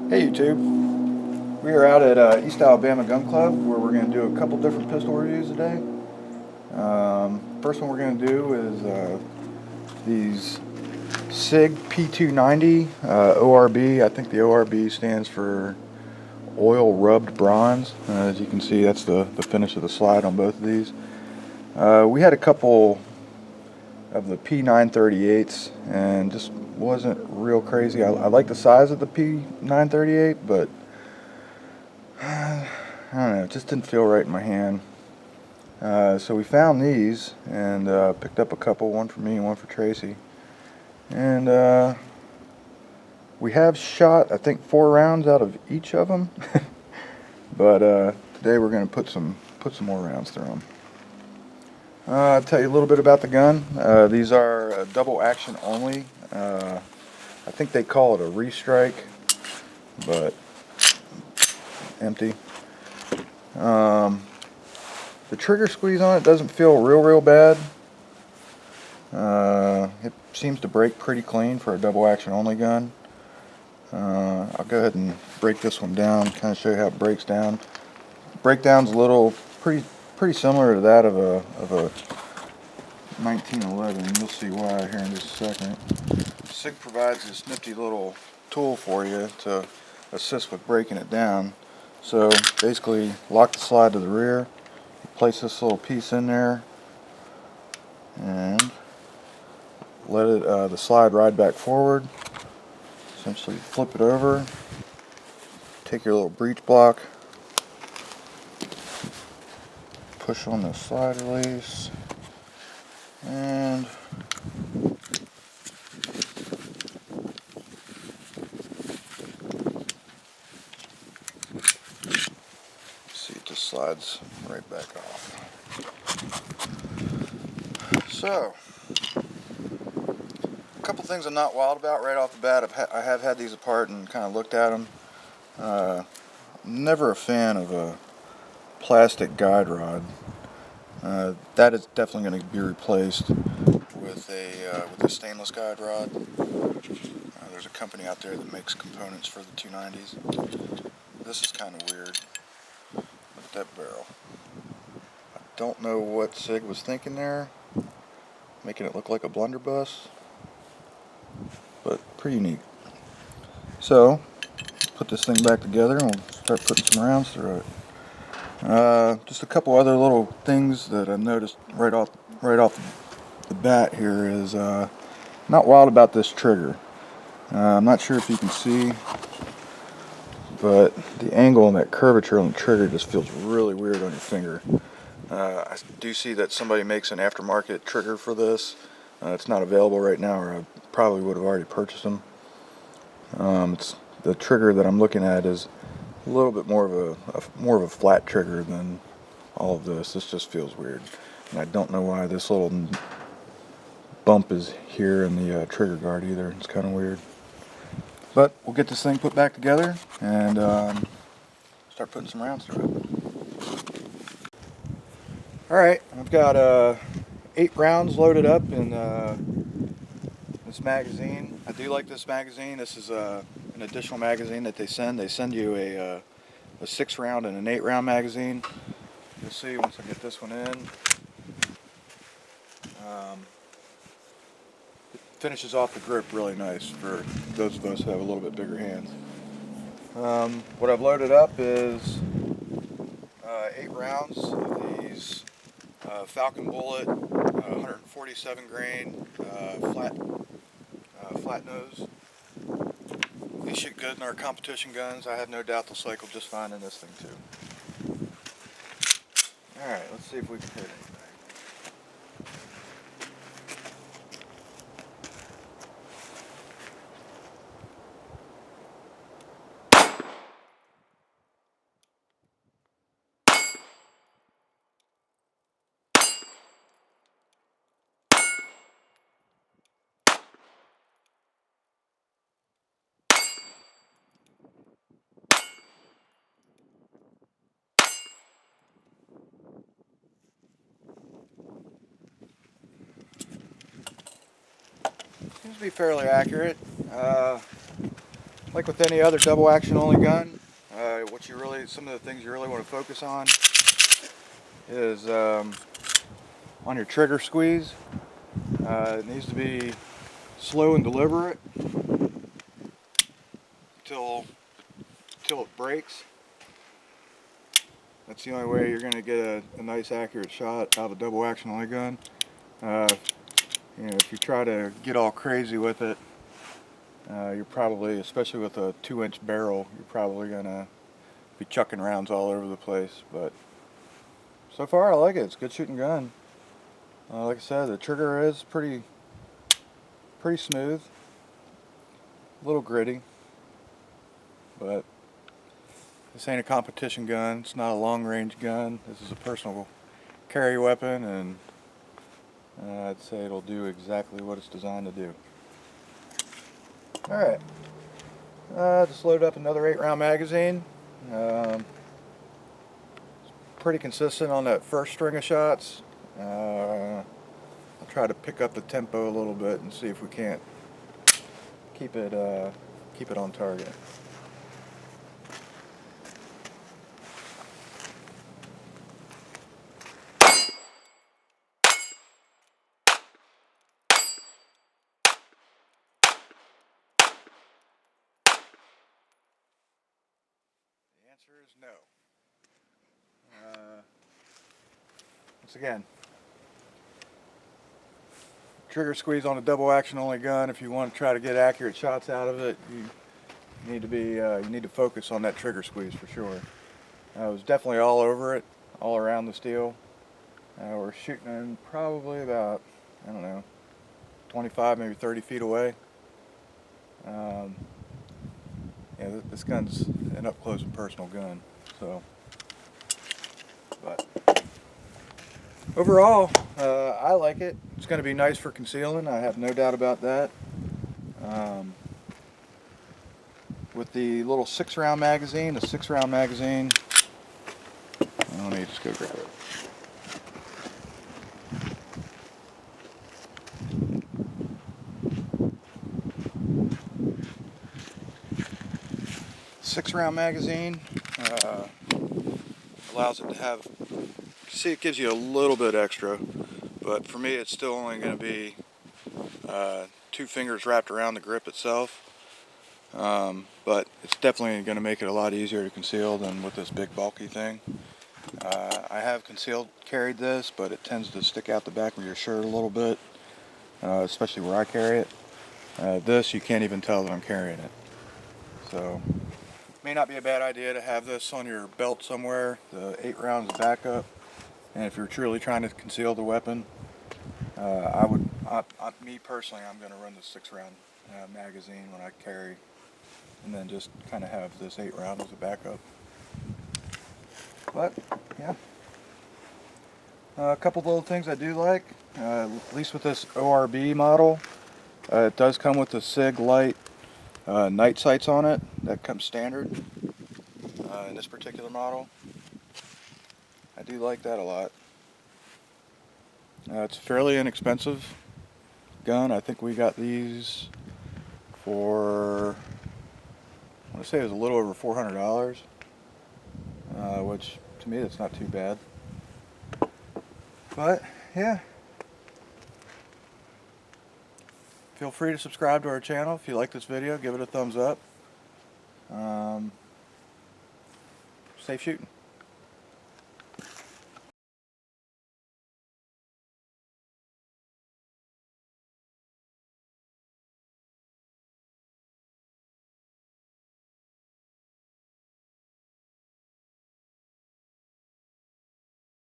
Hey YouTube, we are out at East Alabama Gun Club where we're going to do a couple different pistol reviews today. First one we're going to do is these Sig P290 ORB. I think the ORB stands for oil rubbed bronze. As you can see, that's the finish of the slide on both of these. We had a couple of the P938s and just wasn't real crazy. I like the size of the P938, but I don't know, it just didn't feel right in my hand. So we found these and picked up a couple, one for me and one for Tracy. And we have shot, I think, 4 rounds out of each of them. But today we're going to put some more rounds through them. I'll tell you a little bit about the gun. These are double action only. I think they call it a restrike, but empty. The trigger squeeze on it doesn't feel real bad. It seems to break pretty clean for a double action only gun. I'll go ahead and break this one down, kind of show you how it breaks down. Breakdown's a little pretty similar to that of a 1911. You'll see why here in just a second. Sig provides this nifty little tool for you to assist with breaking it down. So basically, lock the slide to the rear, you place this little piece in there, and let it the slide ride back forward. Essentially flip it over, take your little breech block, push on the slide release, and see, it just slides right back off. So, a couple things I'm not wild about right off the bat. I have had these apart and kind of looked at them. Never a fan of a plastic guide rod. That is definitely going to be replaced with a stainless guide rod. There's a company out there that makes components for the 290s. This is kind of weird. Look at that barrel. I don't know what Sig was thinking there, making it look like a blunderbuss, but pretty neat. So, put this thing back together and we'll start putting some rounds through it. Just a couple other little things that I noticed right off the bat here is not wild about this trigger. I'm not sure if you can see, but the angle and that curvature on the trigger just feels really weird on your finger. I do see that somebody makes an aftermarket trigger for this. It's not available right now, or I probably would have already purchased them. The trigger that I'm looking at is a little bit more of a flat trigger than all of this. This just feels weird, and I don't know why this little bump is here in the trigger guard either. It's kind of weird. But we'll get this thing put back together and start putting some rounds through it. Alright, I've got 8 rounds loaded up in this magazine. I do like this magazine. This is an additional magazine that they send. They send you a 6 round and an 8 round magazine. You'll see once I get this one in. It finishes off the grip really nice for those of us who have a little bit bigger hands. What I've loaded up is 8 rounds of these Falcon Bullet 147 grain flat nose. These shoot good in our competition guns. I have no doubt they'll cycle just fine in this thing too. Alright, let's see if we can hit anything. Seems to be fairly accurate. Like with any other double action only gun, some of the things you really want to focus on is on your trigger squeeze. It needs to be slow and deliberate until it breaks. That's the only way you're going to get a nice accurate shot out of a double action only gun. If you try to get all crazy with it, you're probably, especially with a 2-inch barrel, you're probably going to be chucking rounds all over the place. But so far I like it. It's a good shooting gun. Like I said, the trigger is pretty smooth, a little gritty, but this ain't a competition gun. It's not a long-range gun. This is a personal carry weapon, and I'd say it'll do exactly what it's designed to do. Alright, just loaded up another 8-round magazine. It's pretty consistent on that first string of shots. I'll try to pick up the tempo a little bit and see if we can't keep it on target. The answer is no. Once again, trigger squeeze on a double action only gun. If you want to try to get accurate shots out of it, you need to focus on that trigger squeeze for sure. I was definitely all over it, all around the steel. We're shooting in probably about, I don't know, 25, maybe 30 feet away. This gun's an up close and personal gun. So, but overall, I like it. It's going to be nice for concealing. I have no doubt about that. With the little 6-round magazine, let me just go grab it. Six-round magazine allows it to have, see, it gives you a little bit extra, but for me it's still only going to be 2 fingers wrapped around the grip itself. But it's definitely going to make it a lot easier to conceal than with this big bulky thing. I have carried this, but it tends to stick out the back of your shirt a little bit, especially where I carry it. This, you can't even tell that I'm carrying it. So, may not be a bad idea to have this on your belt somewhere, the 8 rounds of backup. And if you're truly trying to conceal the weapon, me personally, I'm going to run the 6-round magazine when I carry, and then just kind of have this 8 round as a backup. But yeah, a couple little things I do like, at least with this ORB model. It does come with the Sig light night sights on it. That comes standard in this particular model. I do like that a lot. It's a fairly inexpensive gun. I think we got these for, I want to say it was a little over $400, which to me that's not too bad. But yeah, feel free to subscribe to our channel. If you like this video, give it a thumbs up. Safe shooting.